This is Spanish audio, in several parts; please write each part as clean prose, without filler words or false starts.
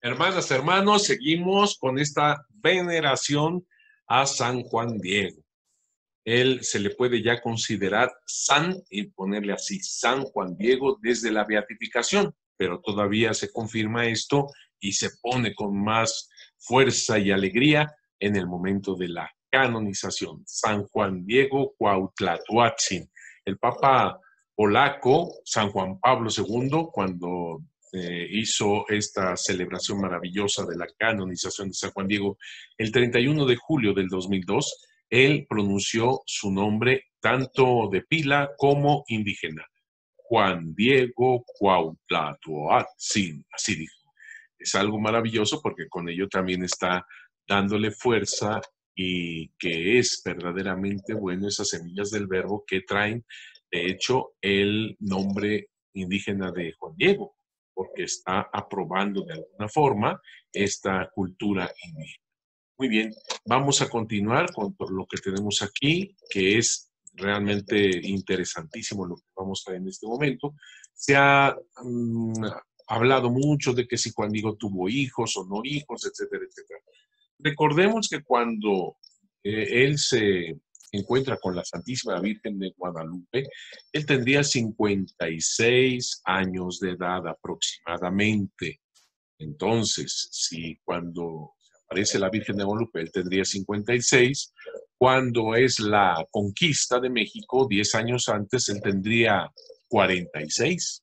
Hermanas, hermanos, seguimos con esta veneración a San Juan Diego. Él se le puede ya considerar san y ponerle así, San Juan Diego desde la beatificación, pero todavía se confirma esto y se pone con más fuerza y alegría en el momento de la canonización. San Juan Diego Cuauhtlatoatzin. El Papa polaco, San Juan Pablo II, cuando hizo esta celebración maravillosa de la canonización de San Juan Diego el 31 de julio del 2002, él pronunció su nombre tanto de pila como indígena. Juan Diego Cuauhtlatoatzin, así dijo. Es algo maravilloso porque con ello también está dándole fuerza y que es verdaderamente bueno esas semillas del verbo que traen, de hecho, el nombre indígena de Juan Diego, porque está aprobando de alguna forma esta cultura indígena. Muy bien, vamos a continuar con lo que tenemos aquí, que es realmente interesantísimo lo que vamos a ver en este momento. Se ha hablado mucho de que si Juan Diego tuvo hijos o no hijos, etcétera, etcétera. Recordemos que cuando él se encuentra con la Santísima Virgen de Guadalupe, él tendría 56 años de edad aproximadamente. Entonces, si cuando aparece la Virgen de Guadalupe, él tendría 56, cuando es la conquista de México, 10 años antes, él tendría 46.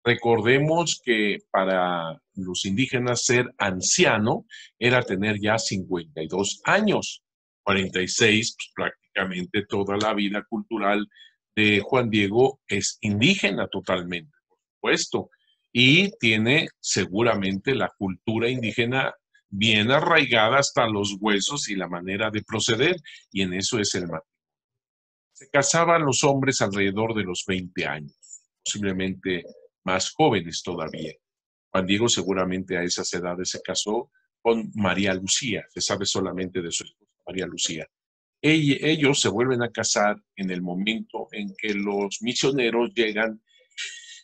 Recordemos que para los indígenas ser anciano era tener ya 52 años. 46, pues, prácticamente toda la vida cultural de Juan Diego es indígena totalmente, por supuesto, y tiene seguramente la cultura indígena bien arraigada hasta los huesos y la manera de proceder, y en eso es el matrimonio. Se casaban los hombres alrededor de los 20 años, posiblemente más jóvenes todavía. Juan Diego seguramente a esas edades se casó con María Lucía, se sabe solamente de su esposa María Lucía. Ellos se vuelven a casar en el momento en que los misioneros llegan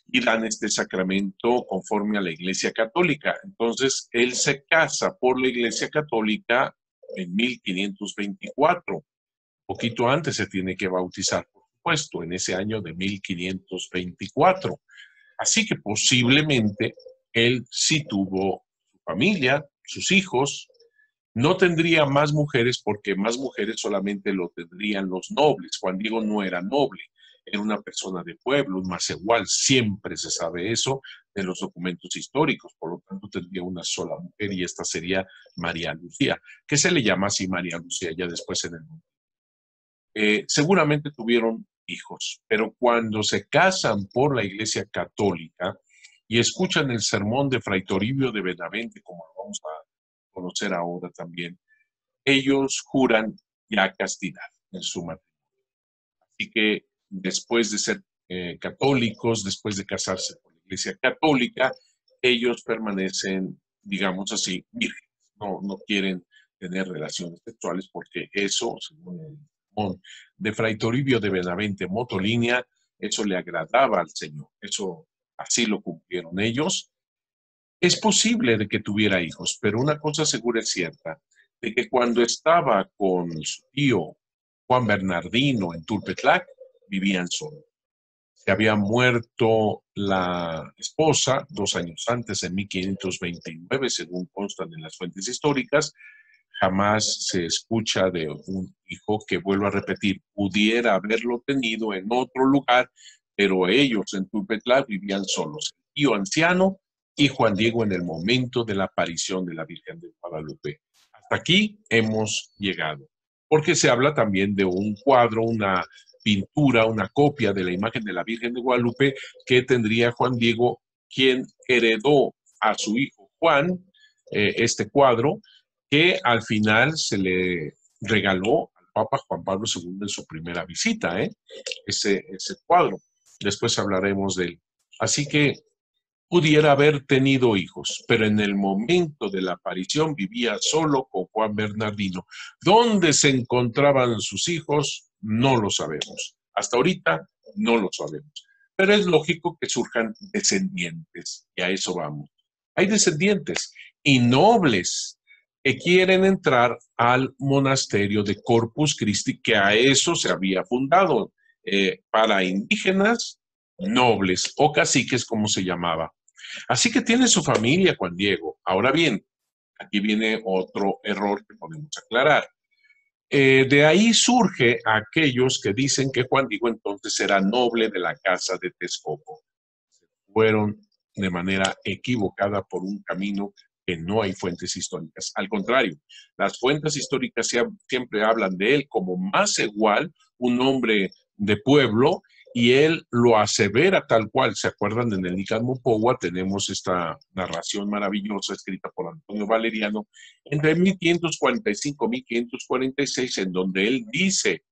y dan este sacramento conforme a la Iglesia Católica. Entonces, él se casa por la Iglesia Católica en 1524. Poquito antes se tiene que bautizar, por supuesto, en ese año de 1524. Así que posiblemente él sí tuvo su familia, sus hijos. No tendría más mujeres porque más mujeres solamente lo tendrían los nobles. Juan Diego no era noble, era una persona de pueblo, un macehual. Siempre se sabe eso de los documentos históricos. Por lo tanto, tendría una sola mujer y esta sería María Lucía, que se le llama así María Lucía ya después en el mundo. Seguramente tuvieron hijos, pero cuando se casan por la Iglesia Católica y escuchan el sermón de Fray Toribio de Benavente, como lo vamos a conocer ahora también, ellos juran ya castidad en su matrimonio. Así que después de ser católicos, después de casarse por la Iglesia Católica, ellos permanecen, digamos así, vírgenes. No quieren tener relaciones sexuales porque eso, según el sermón de Fray Toribio de Benavente Motolinia, eso le agradaba al Señor. Eso así lo cumplieron ellos. Es posible de que tuviera hijos, pero una cosa segura es cierta, de que cuando estaba con su tío Juan Bernardino en Tulpetlac, vivían solos. Se había muerto la esposa 2 años antes, en 1529, según constan en las fuentes históricas. Jamás se escucha de un hijo que, vuelvo a repetir, pudiera haberlo tenido en otro lugar, pero ellos en Tulpetlac vivían solos. El tío anciano y Juan Diego en el momento de la aparición de la Virgen de Guadalupe. Hasta aquí hemos llegado, porque se habla también de un cuadro, una pintura, una copia de la imagen de la Virgen de Guadalupe que tendría Juan Diego, quien heredó a su hijo Juan este cuadro, que al final se le regaló al Papa Juan Pablo II en su primera visita, ese cuadro. Después hablaremos de él. Así que pudiera haber tenido hijos, pero en el momento de la aparición vivía solo con Juan Bernardino. ¿Dónde se encontraban sus hijos? No lo sabemos. Hasta ahorita no lo sabemos. Pero es lógico que surjan descendientes, y a eso vamos. Hay descendientes y nobles que quieren entrar al monasterio de Corpus Christi, que a eso se había fundado, para indígenas nobles o caciques, como se llamaba. Así que tiene su familia, Juan Diego. Ahora bien, aquí viene otro error que podemos aclarar. De ahí surge aquellos que dicen que Juan Diego entonces era noble de la casa de Texcoco. Fueron de manera equivocada por un camino que no hay fuentes históricas. Al contrario, las fuentes históricas siempre hablan de él como Macehual, un hombre de pueblo, y él lo asevera tal cual. ¿Se acuerdan? En el Nican Mopogua tenemos esta narración maravillosa escrita por Antonio Valeriano entre 1545 y 1546, en donde él dice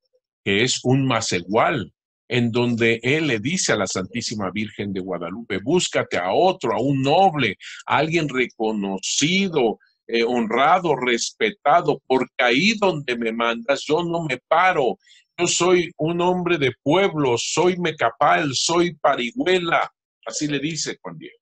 que es un Macehual, en donde él le dice a la Santísima Virgen de Guadalupe: búscate a otro, a un noble, a alguien reconocido, honrado, respetado, porque ahí donde me mandas yo no me paro. Yo soy un hombre de pueblo, soy Mecapal, soy Parihuela. Así le dice Juan Diego.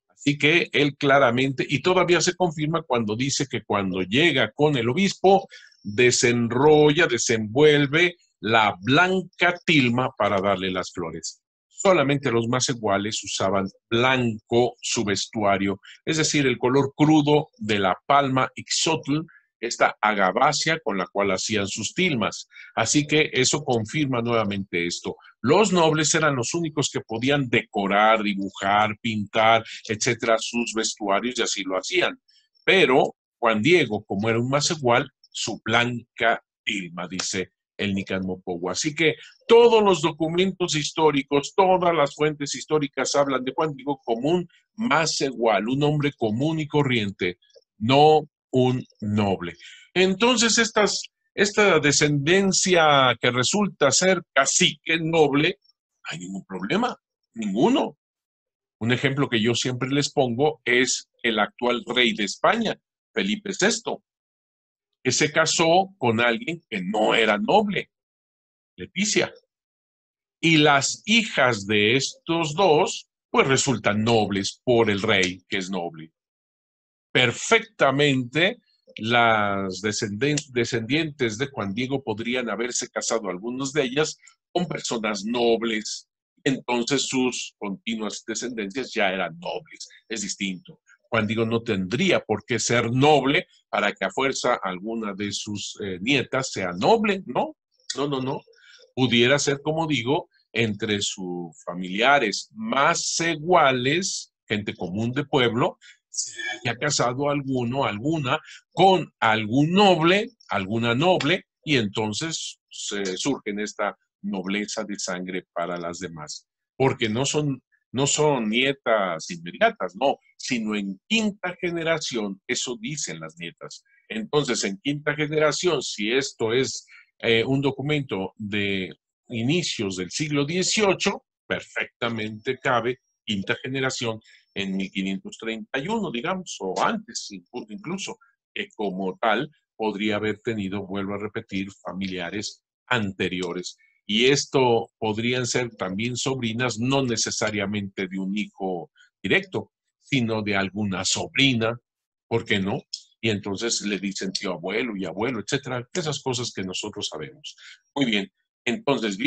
Así que él claramente, y todavía se confirma cuando dice que cuando llega con el obispo, desenrolla, desenvuelve la blanca tilma para darle las flores. Solamente los más iguales usaban blanco su vestuario, es decir, el color crudo de la palma ixotl, esta agavácea con la cual hacían sus tilmas. Así que eso confirma nuevamente esto. Los nobles eran los únicos que podían decorar, dibujar, pintar, etcétera, sus vestuarios, y así lo hacían. Pero Juan Diego, como era un más igual, su blanca tilma, dice el Nican Mopogua. Así que todos los documentos históricos, todas las fuentes históricas hablan de Juan Diego como un más igual, un hombre común y corriente, no un noble. Entonces, esta descendencia que resulta ser cacique noble, no hay ningún problema, ninguno. Un ejemplo que yo siempre les pongo es el actual rey de España, Felipe VI, que se casó con alguien que no era noble, Leticia. Y las hijas de estos dos, pues resultan nobles por el rey, que es noble. Perfectamente, las descendientes de Juan Diego podrían haberse casado, algunos de ellas, con personas nobles. Entonces sus continuas descendencias ya eran nobles. Es distinto. Juan Diego no tendría por qué ser noble para que a fuerza alguna de sus nietas sea noble. No, no, no, no. Pudiera ser, como digo, entre sus familiares más iguales, gente común de pueblo, se haya casado alguno, alguna, con algún noble, alguna noble, y entonces surge esta nobleza de sangre para las demás. Porque no son nietas inmediatas, no, sino en quinta generación, eso dicen las nietas. Entonces, en quinta generación, si esto es un documento de inicios del siglo XVIII, perfectamente cabe quinta generación en 1531, digamos, o antes incluso, que como tal podría haber tenido, vuelvo a repetir, familiares anteriores. Y esto podrían ser también sobrinas, no necesariamente de un hijo directo, sino de alguna sobrina, ¿por qué no? Y entonces le dicen tío abuelo y abuelo, etcétera, esas cosas que nosotros sabemos. Muy bien, entonces,